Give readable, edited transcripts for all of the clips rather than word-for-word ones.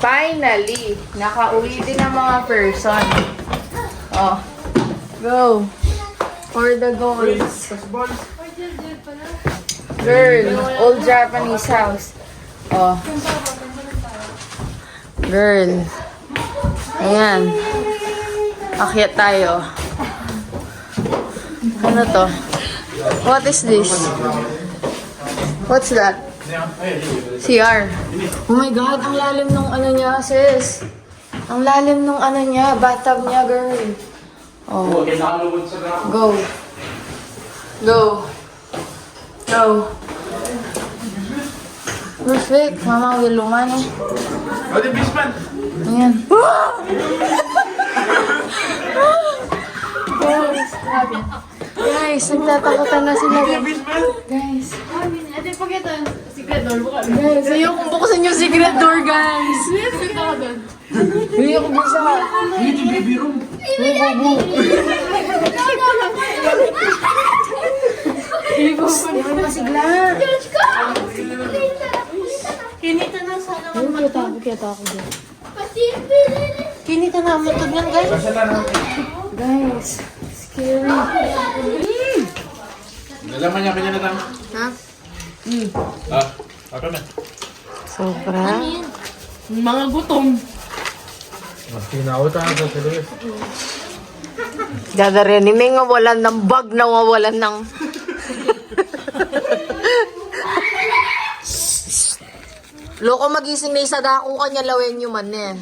Finally, nakauwi din ang mga person. Oh, go. For the goals. Girl, old Japanese house. Oh. Girl. Ayan. Akyat tayo. Ano to? What is this? What's that? CR. Oh my God, ang lalim nung ano niya, sis. Ang lalim nung ano niya, bathtub niya, girl. Oh. Go. Go. Go. Perfect. Mama, wilungan eh. Ayan. Guys, grabe. Guys, nagtatakutan na sila. Guys. Guys, ayokong buksan yung secret door, guys. Ayokong buksan. Dito, baby room. Hindi masigla. Kinita na sana Kita ako dyan. Kinita na matod yan, guys. Guys, scary. Nalaman niya kanya na lang. Ha? Ako na. Sobra. mga gutom. Tinawat ako sa Luis. Dadarin ni May walan ng bag na wawalan ng... Loko magising na isa dako kanya lawen yung man eh.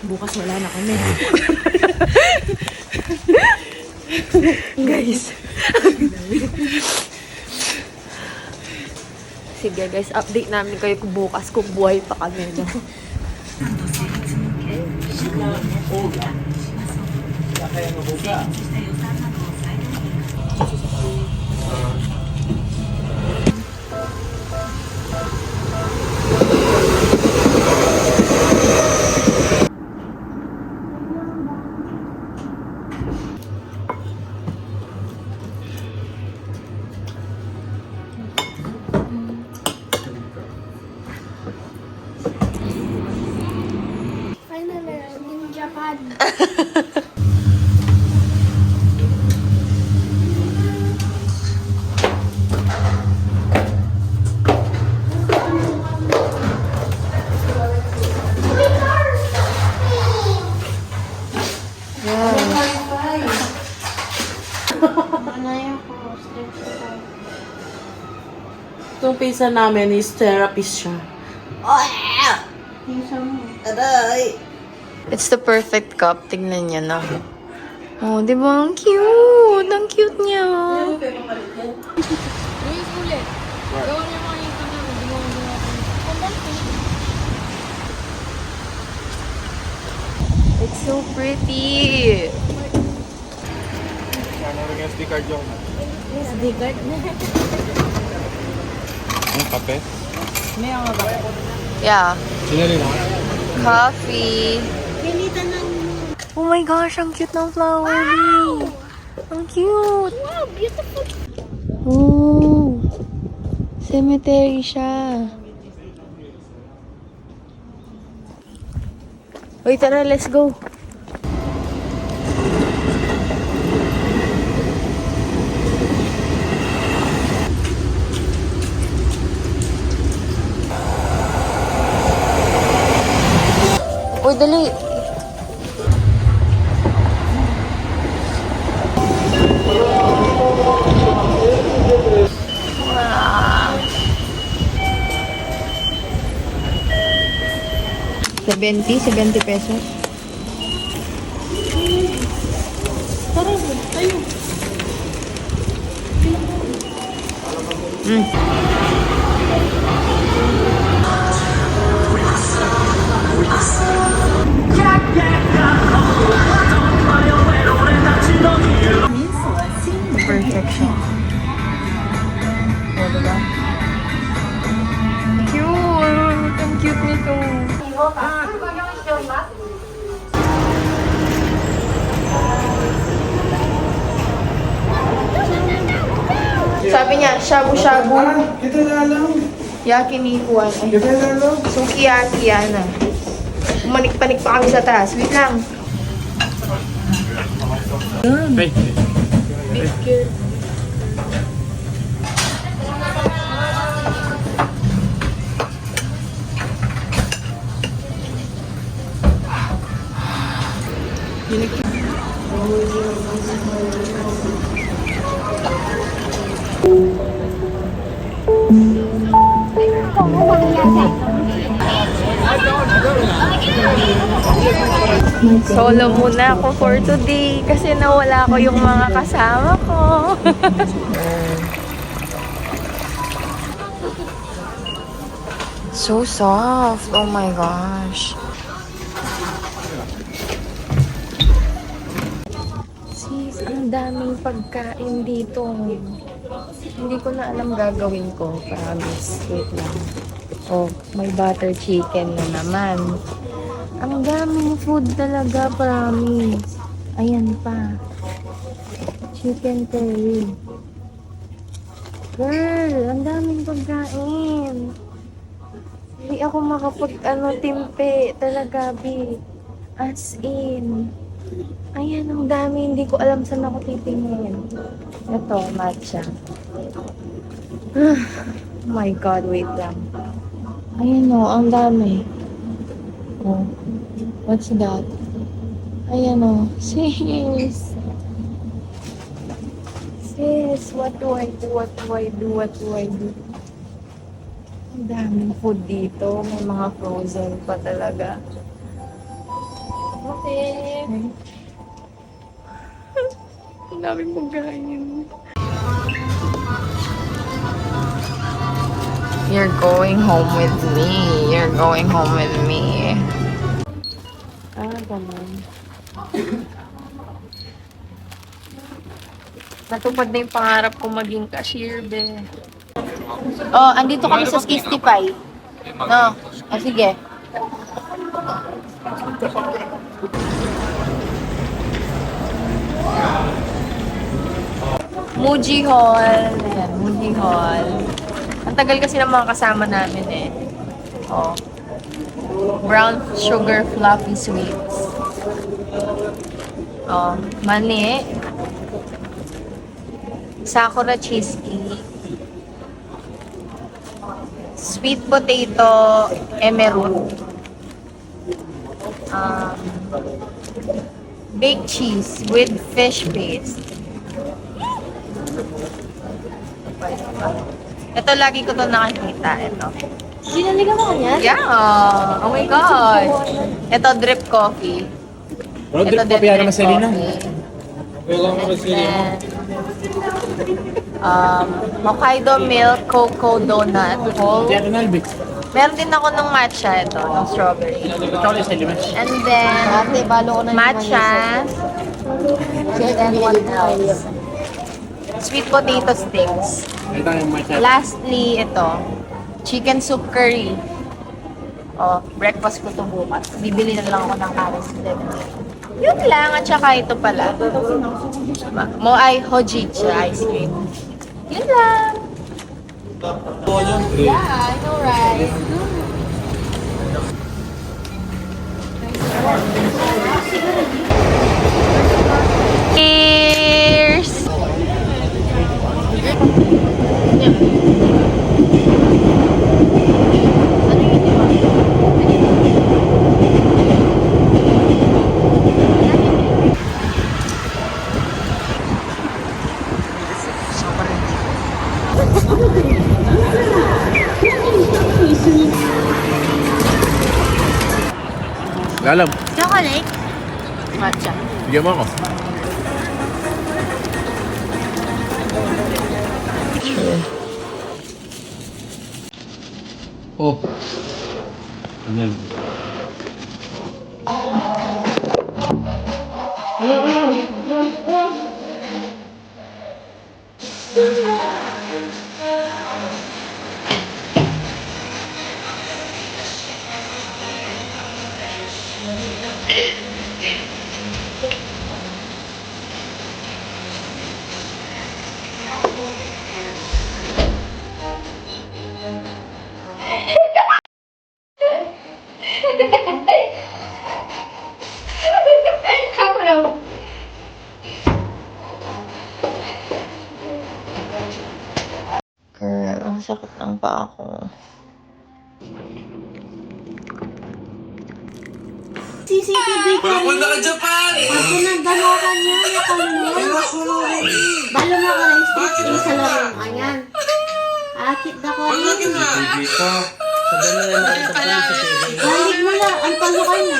Bukas wala na kami. Guys. Sige guys, update namin kayo kung bukas kung buhay pa kami. No? Finally, I'm in Japan. Itong pizza namin is therapist siya. It's the perfect cup. Tingnan niya na. Oh, di ba? Ang cute! Ang cute niya. It's so pretty. Ano rin yung SD card yung? SD card na. Ang kape? May mga ba? Yeah. Sinali na. Coffee. Kinita ng... Oh my gosh, ang cute ng flower bee. Ang cute. Wow, beautiful. Oh. Cemetery siya. Uy, tara, let's go. Uy, dali. Wow. 70 pesos. Tara, tayo. Perfection. O, diba? Cute! Ang cute nito. Sabi niya, shabu-shabu, Kita lang. yakinikuan. Ay, Kita lang. sukiyaki yan ah. Umanik-panik pa kami sa taas. Wait lang. Solo muna ako for today kasi nawala ko yung mga kasama ko. So soft. Oh my gosh. Sis, ang daming pagkain dito. Hindi ko na alam gagawin ko. Promise. Wait lang. Oh, may butter chicken na naman. Ang daming food talaga, promise. Ayan pa. Chicken curry. Girl, ang daming pagkain. Hindi ako timpe. Talaga, B. As in. Ayan, ang dami. Hindi ko alam saan ako titingin. Ito, matcha. Oh my God, wait lang. Ayan o, ang dami. Oh, what's that? Ayan o, sis. Sis, what do I do? What do I do? What do I do? Ang daming food dito. May mga frozen pa talaga. Okay. Ang daming pagkain. You're going home with me. You're going home with me. Ganun. Natupad na yung pangarap ko maging cashier, be. Oh, andito kami sa Skistify. No? Sige. Muji Hall. Ayan, Muji Hall. Ang tagal kasi ng mga kasama namin eh. Oh. Brown sugar fluffy sweets. Oh, mani. Sakura cheesecake. Sweet potato emerald. Baked cheese with fish paste. Ito, lagi ko to nakikita. Ito. Sinaligan mo kanya? Yeah. Oh my God. Ito, drip coffee. Bro, drip coffee yan naman, Selena. Hokkaido milk cocoa donut whole. Meron din ako ng matcha ito, ng strawberry. And then, matcha. And then what else? Sweet potato sticks. Lastly, ito, chicken soup curry. Oh, breakfast ko ito bukas. Bibili na lang ako ng karas din. Yun lang, at saka ito pala. Moai hojicha ice cream. Yun lang. Yeah, I know, right? Cheers! Lalam, Chocolate? Matcha. bigyan mo ako. Oh. Ano? sakit ng paa ko. CCTV ka rin. ka Japan! Ako nang dalakan niya. Balo mo ka rin. Stick sa laro ka yan. Akit na ko rin. Dito. Balik mo na. Ang palukan niya.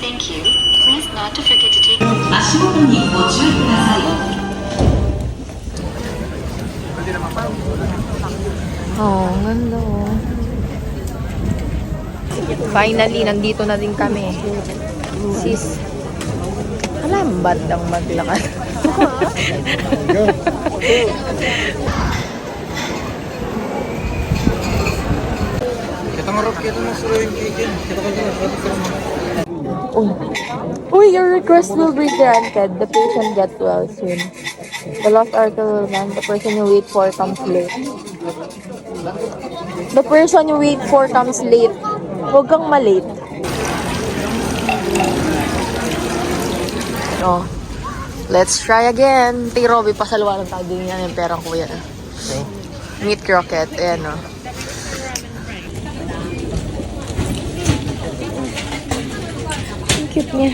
Thank you. Please not to forget to take 足元にご注意ください。 Oh, ang ganda oh. Finally, nandito na din kami. Sis, alam ba't ang maglakad? Uy, your request will be granted. The patient gets well soon. The lost article will land. The person you wait for comes late. The person you wait for comes late. Huwag kang malate. Oh. Let's try again. Tay Robby, pasalwa ng tayo din yan yung perang kuya. Meat croquette. Ayan oh. Ang cute niya.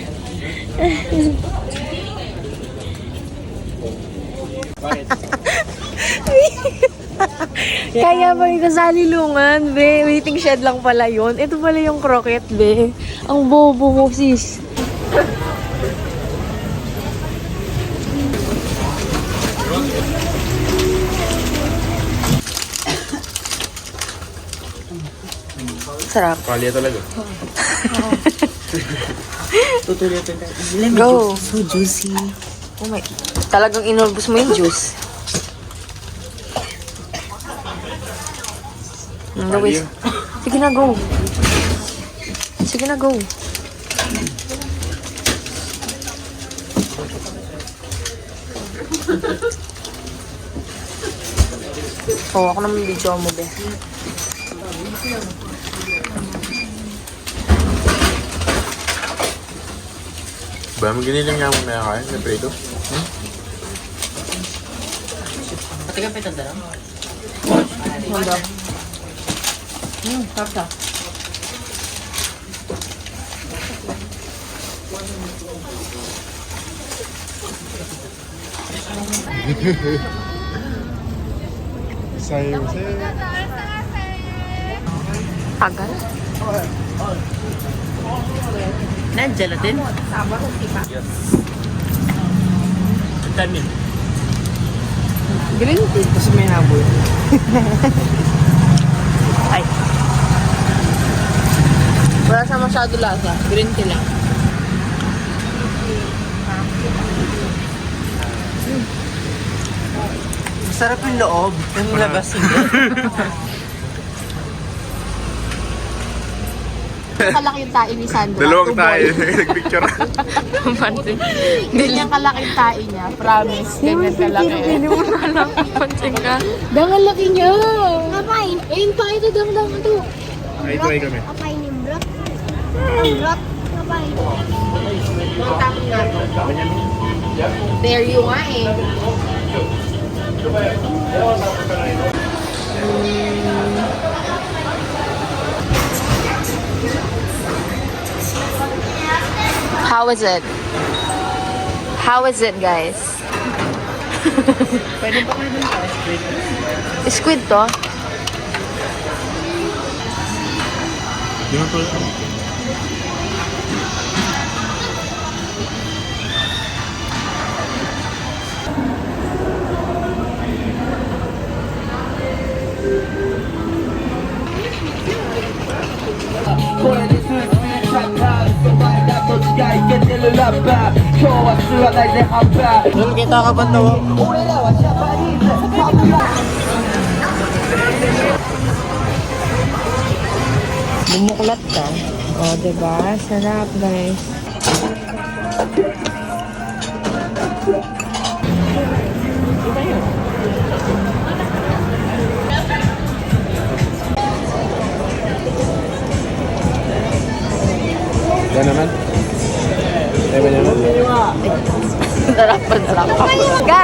Kaya ba yung sa salilungan, be? Waiting shed lang pala yun. Ito pala yung croquette, be. Ang bobo mo, sis. Sarap. Kalya talaga. Go. So juicy. Oh my. Talagang inulbos mo yung juice. Luis. Sige na, go. Sige na, go. Oh, ako naman video mo, be. Ba, maginilang nga mo na kaya sa preto? Handa. Sarap siya. Sayo, sayo. Tagal. Gelatin? Vitamin. Green tea. Kasi may habol. Ay. Wala sa masyado lasa. Green tea lang. Masarap yung loob. Yung labas hindi. Kalaki yung tae ni Sandra. Dalawang Tuboy. tayo. Nagpicture. Ganyan kalaki yung tae niya. Promise. Ganyan kalaki. Hindi mo na lang kapansin ka. Dangan laki niya. Kapain. Ayun pa ito. Dang ito. Ay, tuway kami. Kapain yung brot. Ang brot. Kapain. There you nga eh. How is it? How is it, guys? Pwede ba kayo ng Squid to? Di mo to. Kita ka ba to? Bumuklat ka. O, diba? Sarap, guys. Yan naman. Panarap. Ga!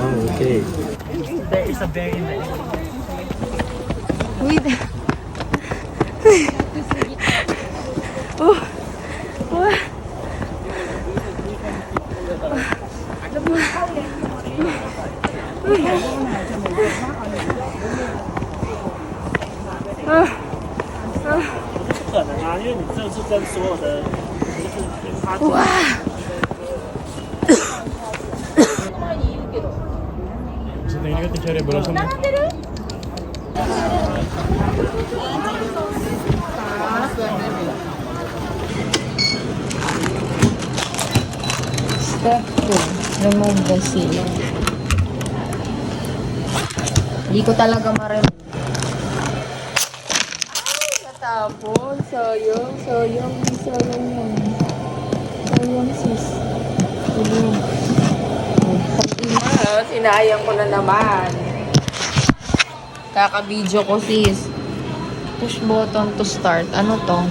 Oh, okay. Wait. Oh. Oh.哇！ Sa tingin ko, teacher, bulasan mo. Step 2. Remove the seal. Hindi ko talaga ma-remove. Ay, natapon. Sayang yan. Sayang, sis. Sayang. Sinayang ko na naman. Kaka-video ko, sis. Push button to start. Ano to?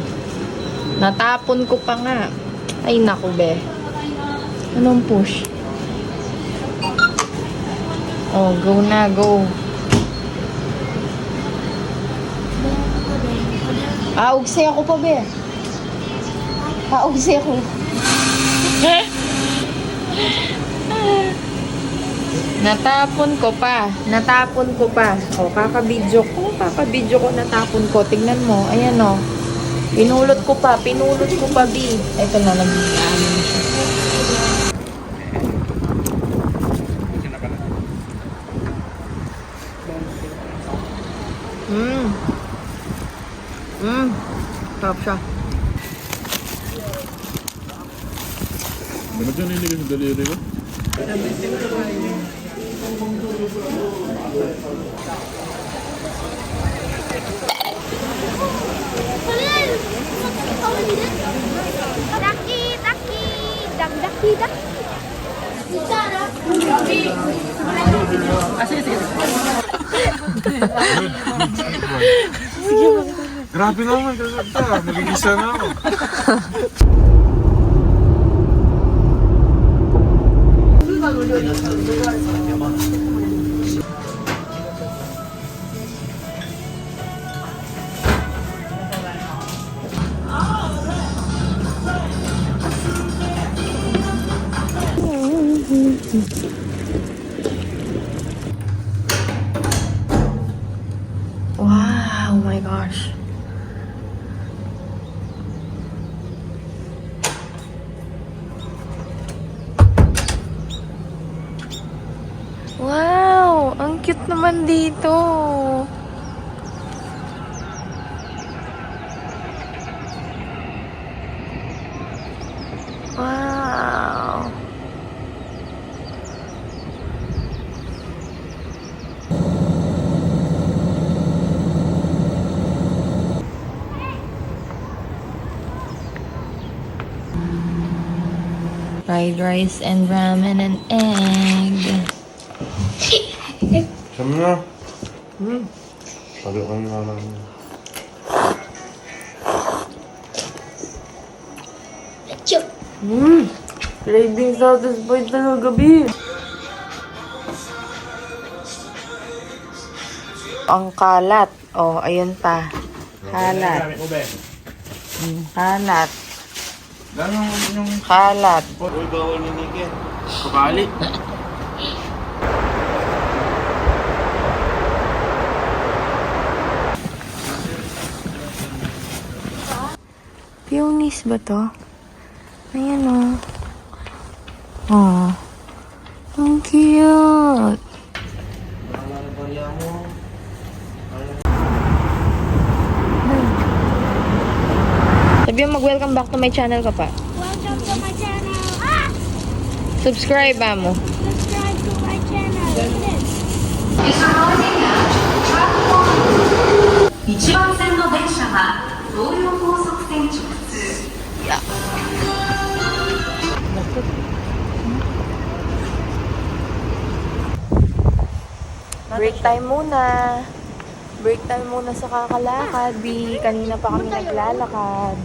Natapon ko pa nga. Ay, naku, be. Anong push? Oh, go na, go. Ugse ako pa, be. Ugse ako. Natapon ko pa. O, kakabidyo ko, natapon ko. Tignan mo, ayan o. Pinulot ko pa, B. Ito na, nag-ano na siya. Sarap siya. Dapat yun hindi kasi delivery ko. Grabe naman, kasabta. Nagigisa na ako. Wow, oh my gosh. Wow, ang cute naman dito. Wow. Fried rice and ramen and egg. Sama na. Pagod ka na lang. Craving satisfied talaga, B. Ang kalat. Oh, ayun pa. Kalat. Kalat. Yung Kalat. Uy, bawal ni Niken. Kabali. Peonies ba to? Ayan o. Oh. Ang cute. Sabi mo mag-welcome back to my channel ka pa. Welcome to my channel. Subscribe, amo. Subscribe to my channel. 1番線の電車は東葉高速線直通。 Break time muna. Break time muna sa kakalakad, B. Kanina pa kami naglalakad.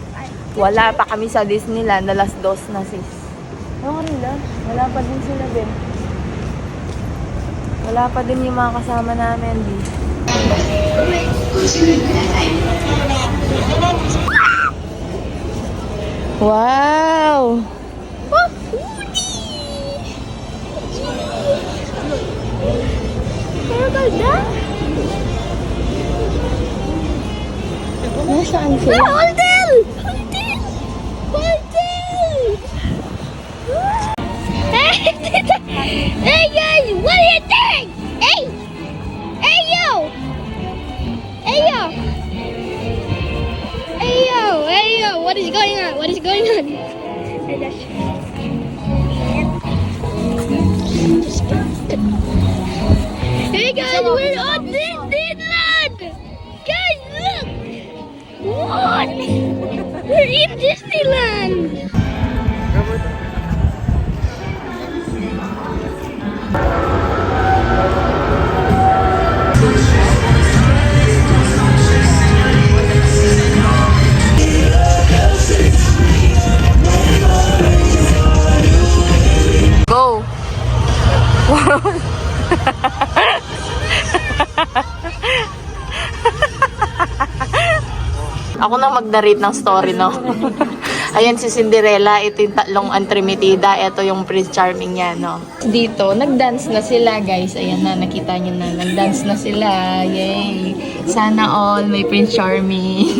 Wala pa kami sa Disneyland. Alas 2 na, sis. Ano nila? Wala pa din sila, Ben. Wala pa din yung mga kasama namin, B. Wow! Nasaan sila? Hotel! Hotel! Hotel! Hey guys, what do you think? Hey! Hey yo! Hey yo! Hey yo! Hey yo! What is going on? What is going on? Hey guys, we're on Disneyland! Guys, look! What? We're in Disneyland! Go! Ako na mag-narrate ng story, no? Ayan si Cinderella, ito yung tatlong antrimitida, ito yung Prince Charming niya, no? Dito, nag-dance na sila, guys. Ayan na, nakita niyo na, nag-dance na sila. Yay! Sana all may Prince Charming.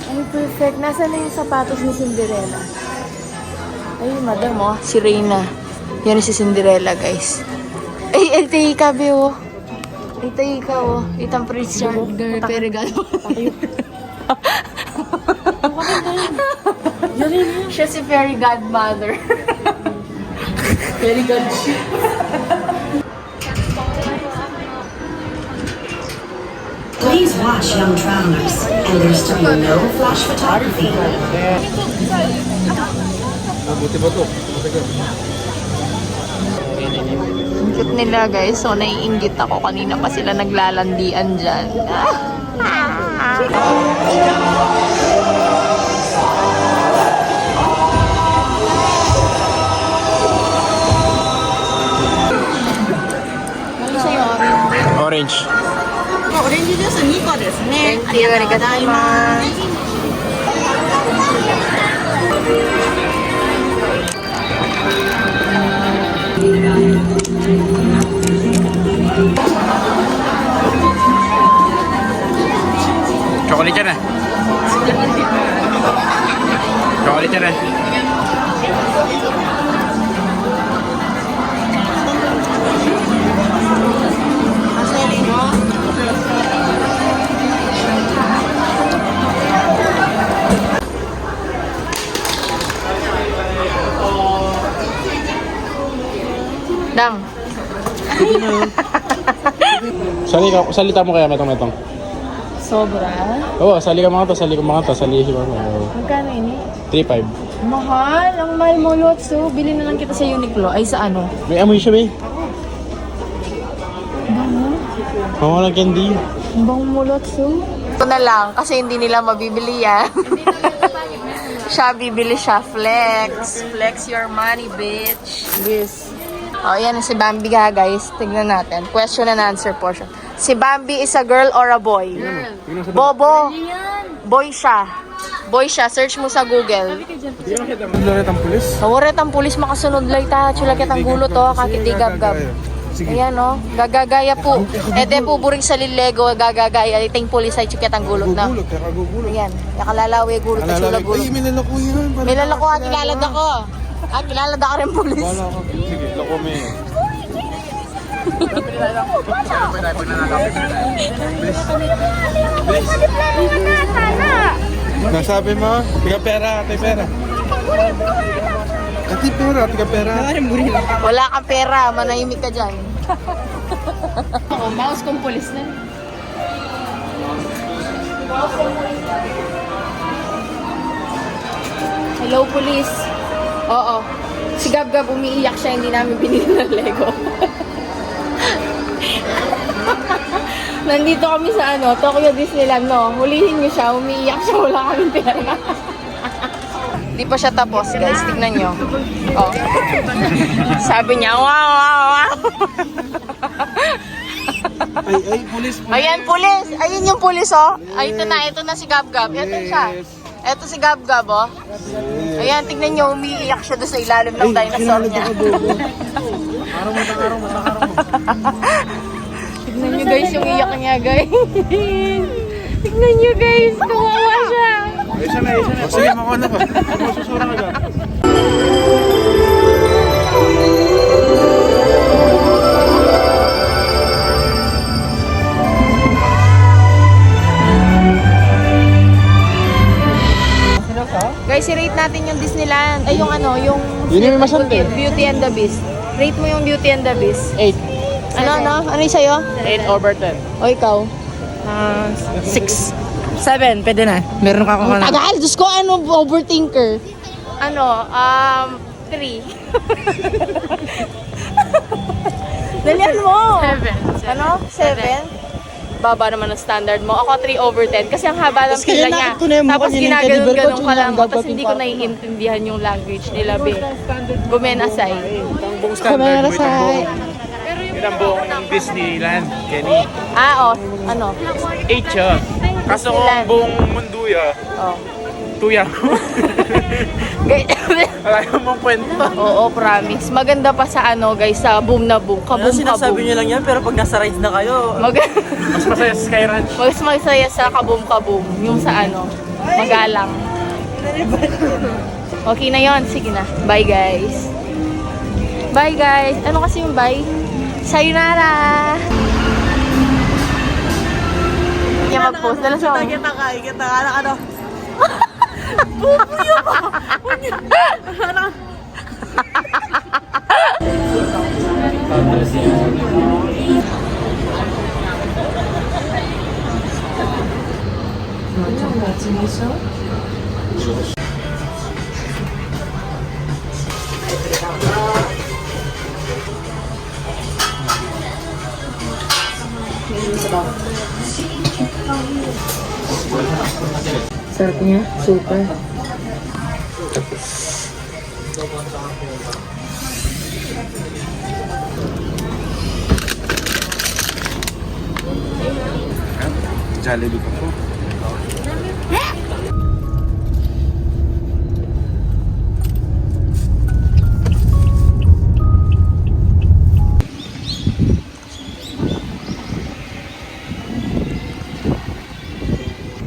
Ay, perfect. Nasaan na yung sapatos ni Cinderella? Ay, madam, oh. Si Reina. Yan si Cinderella, guys. Ay, ito yung ikabi, oh. Ito yung ikaw, oh. Itang Prince Charming. Pero gano'n. Siya si Fairy Godmother. Fairy God. Please watch young travelers, and there's to be no flash photography. Buti ba to? Ang cute nila, guys. So, naiinggit ako. Kanina pa sila naglalandian dyan. Orange. オレンジジュース2個ですね。 Thank you. ありがとうございます。Chocolate yan eh. Chocolate yan eh. Dang. Salita mo kaya metong-metong. Sobra. Oo, sali ka mga to, sali si mama. Magkano ini? 3.5. Mahal. Ang mahal mo, Lotso. Bili na lang kita sa Uniqlo. Ay, sa ano? May amoy siya, be. Mama ng candy. Ang bang mo, Lotso. Ito na lang, kasi hindi nila mabibili yan. Siya, bibili siya. Flex. Flex your money, bitch. Yes. O, yan si Bambi ha, guys. Tignan natin. Question and answer portion. Si Bambi is a girl or a boy? Girl. Bobo. Boy siya. Boy siya. Search mo sa Google. Loret ang pulis. Nawaret ang pulis makasunod lang ta. Chulakit ang gulo to. Kakit di gab-gab. Ayan o. Gagagaya po. Ete po buring sa lilego. Gagagaya. Iting pulis ay chukit ang gulot na. Ayan. Nakalalawi gulot na chula gulot. Ay, may lalako yan. May lalako ha. Kilalad ako. Ah, kilalad ako rin pulis. Wala ka. Sige, lako may. Nasabi mo? Tiga pera, tayo pera. Ati pera, ati ka pera. Wala kang pera, manahimik ka dyan. Oo, mouse kong pulis na. Hello, police. Oo. Si Gab-Gab umiiyak siya, hindi namin binili ng Lego. Nandito kami sa Tokyo Disneyland, no? Hulihin niyo siya, umiiyak siya, wala kaming pera. Di pa siya tapos, guys. Tignan nyo. Oh. Sabi niya, wow, wow, wow. Ay, pulis. Ayan, pulis. Ayun yung pulis, oh. Ay, ito na si Gab-Gab. Ito siya. Ito si Gab-Gab, oh. Ayan, tignan nyo, umiiyak siya doon sa ilalim ng dinosaur niya. Araw mo. Tignan nyo, guys, yung iyak niya, guys. Tignan nyo, guys. Kawawa siya. Isa na. Sige, makuha na pa. Masusura ka dyan. Guys, i-rate natin yung Disneyland. Ay, yung yung Yun yung masante. Beauty and the Beast. Rate mo yung Beauty and the Beast. 8. Ano yung sa'yo? 8/10. O, ikaw? 6. 7, pwede na. Meron ka akong Tagal! Diyos ko, overthinker? 3. Dalian mo! 7. Ano? 7? Baba naman ang standard mo. Ako 3/10 kasi ang haba ng pila niya. Tapos ginaganon-ganon ka lang. Tapos hindi ko naiintindihan yung language nila, be. Gumenasay. Buong standard mo itong buong Disneyland, Kenny. Ano? 8 siya. Kaso kung Disneyland. buong mundo ya, Oh. tuya. Guys, Alam mong kwento. oo, promise. Maganda pa sa guys, sa boom na boom. Kaboom, Sinasabi kaboom. nyo lang yan, pero pag nasa rides na kayo, Mas masaya sa Sky Ranch. Mas masaya sa kaboom, kaboom. Yung sa magalang. Okay na yon. Sige na. Bye, guys. Bye, guys. Ano kasi yung bye? Sayonara! Kaya mag-post. Dala sa kita ka, ano. Sarap niya. Super. Jollibee ka po.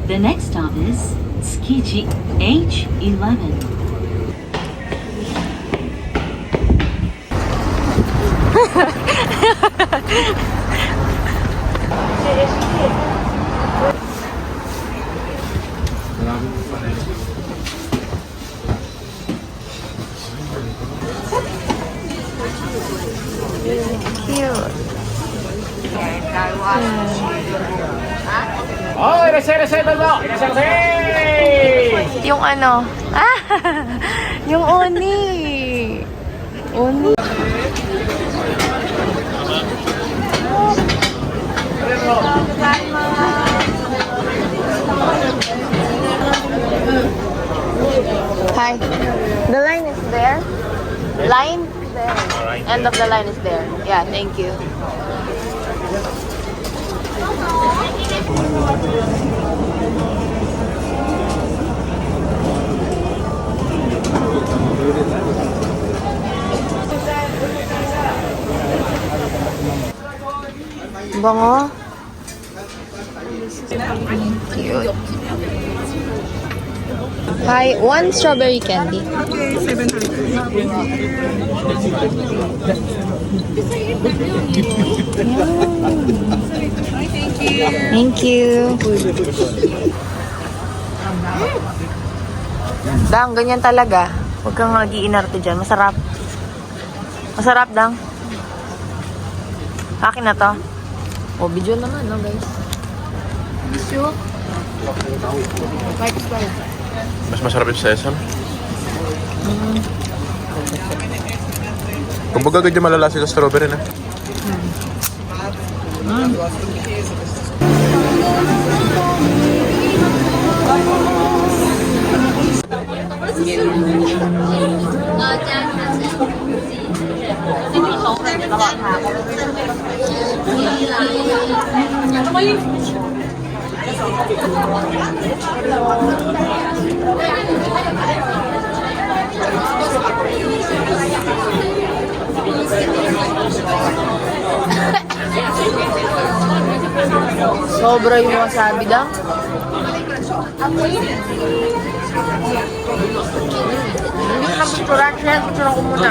The next stop is Tsukiji H11. Oh, irasay mo! Yung yung oni. Oni. Hi. The line is there. Line is there. End of the line is there. Yeah, thank you. Bango. Cute. Hi, one strawberry candy. Okay, 700. Thank you. Dang, ganyan talaga. Huwag kang mag-iinarte dyan. Masarap. Masarap, Dang. Akin na to. O, video naman, no, guys? Video? Mas masarap yung sesame. Kumbaga ganyan malalasa sa strawberry na. Sobra yung wasabi, Dang. Hindi ko na picturean. Siya, picturean ko muna.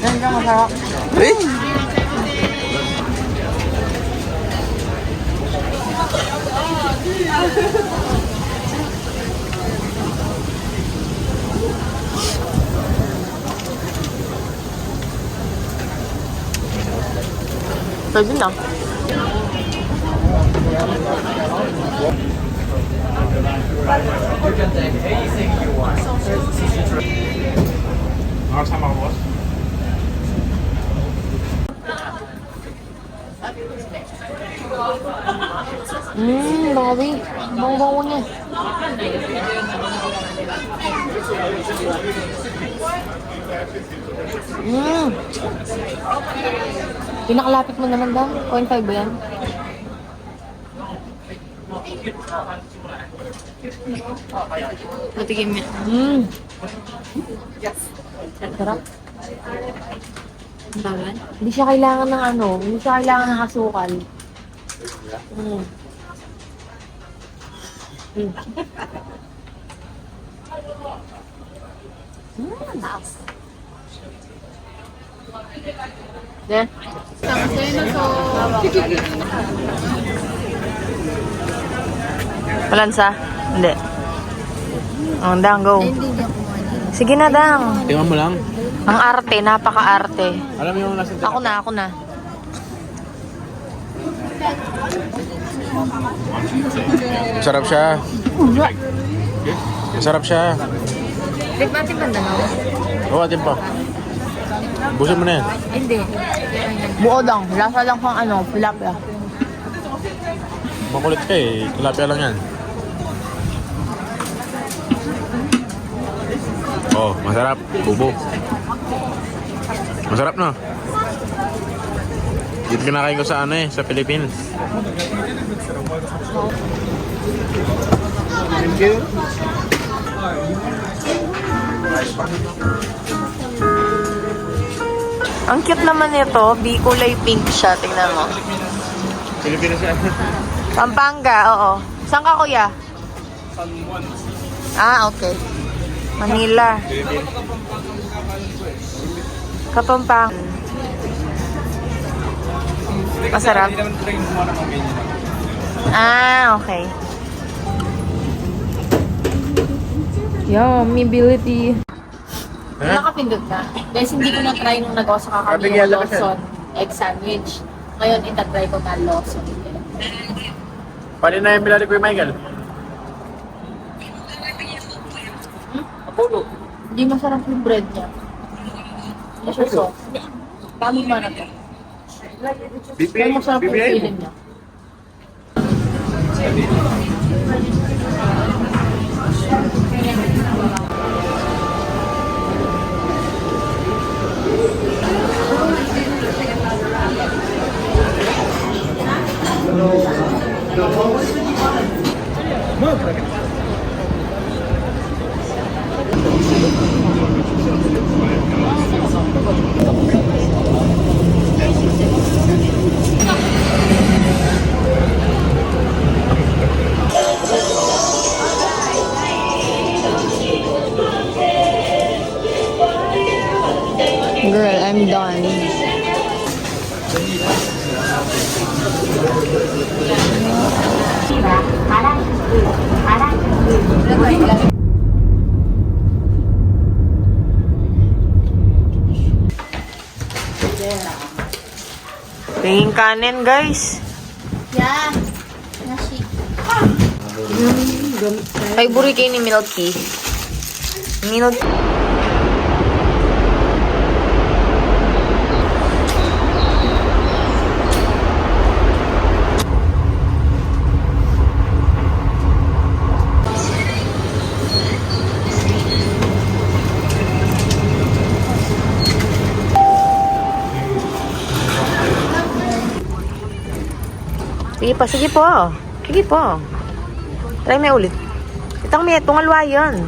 Yan ka, masarap. Pwede na. Bawi. Bang-bango niya. Pinakalapit mo naman, Dang. 0.5 ba yan? Matigim yan. Sarap. Hindi siya kailangan ng ano, hindi siya kailangan ng asukal. Yeah. Malansa? Hindi. Ang Dang, go. Sige na, Dang. Tingnan mo lang. Ang arte, napaka-arte. Alam mo yung nasa Ako na. Masarap siya. Masarap siya. Dip natin banda na. Oo, atin pa. Busin mo na yan. Hindi. Buo lang. Lasa lang pang ano, tilapia. Makulit ka eh. Tilapia lang yan. Oh, masarap. Bubo. Masarap no? Dito kinakain ko sa ano eh, sa Philippines. Thank you. Ang cute naman nito. Kulay pink siya. Tingnan mo. Pilipinas yan. Pampanga, oo. Saan ka, kuya? Ah, okay. Manila. Kapampangan. Masarap. Ah, okay. Yummy-bility. Nakapindot ka. Guys, hindi ko na-try nung nagawa sa kakami yung Lawson egg sandwich. Ngayon, itatry ko na Lawson. Paano na yung bilali ko yung Michael? Apollo. Hindi masarap yung bread niya. Hindi siya soft. Paano ba na ito? Pero masarap yung feeling niya. Girl, I'm done. Tingin kanin, guys. Yeah. Nasi. Favorite kayo ni Milky. Milky. Sige pa, sige po. Sige po. Try mo ulit. Itang may tungalwa yun.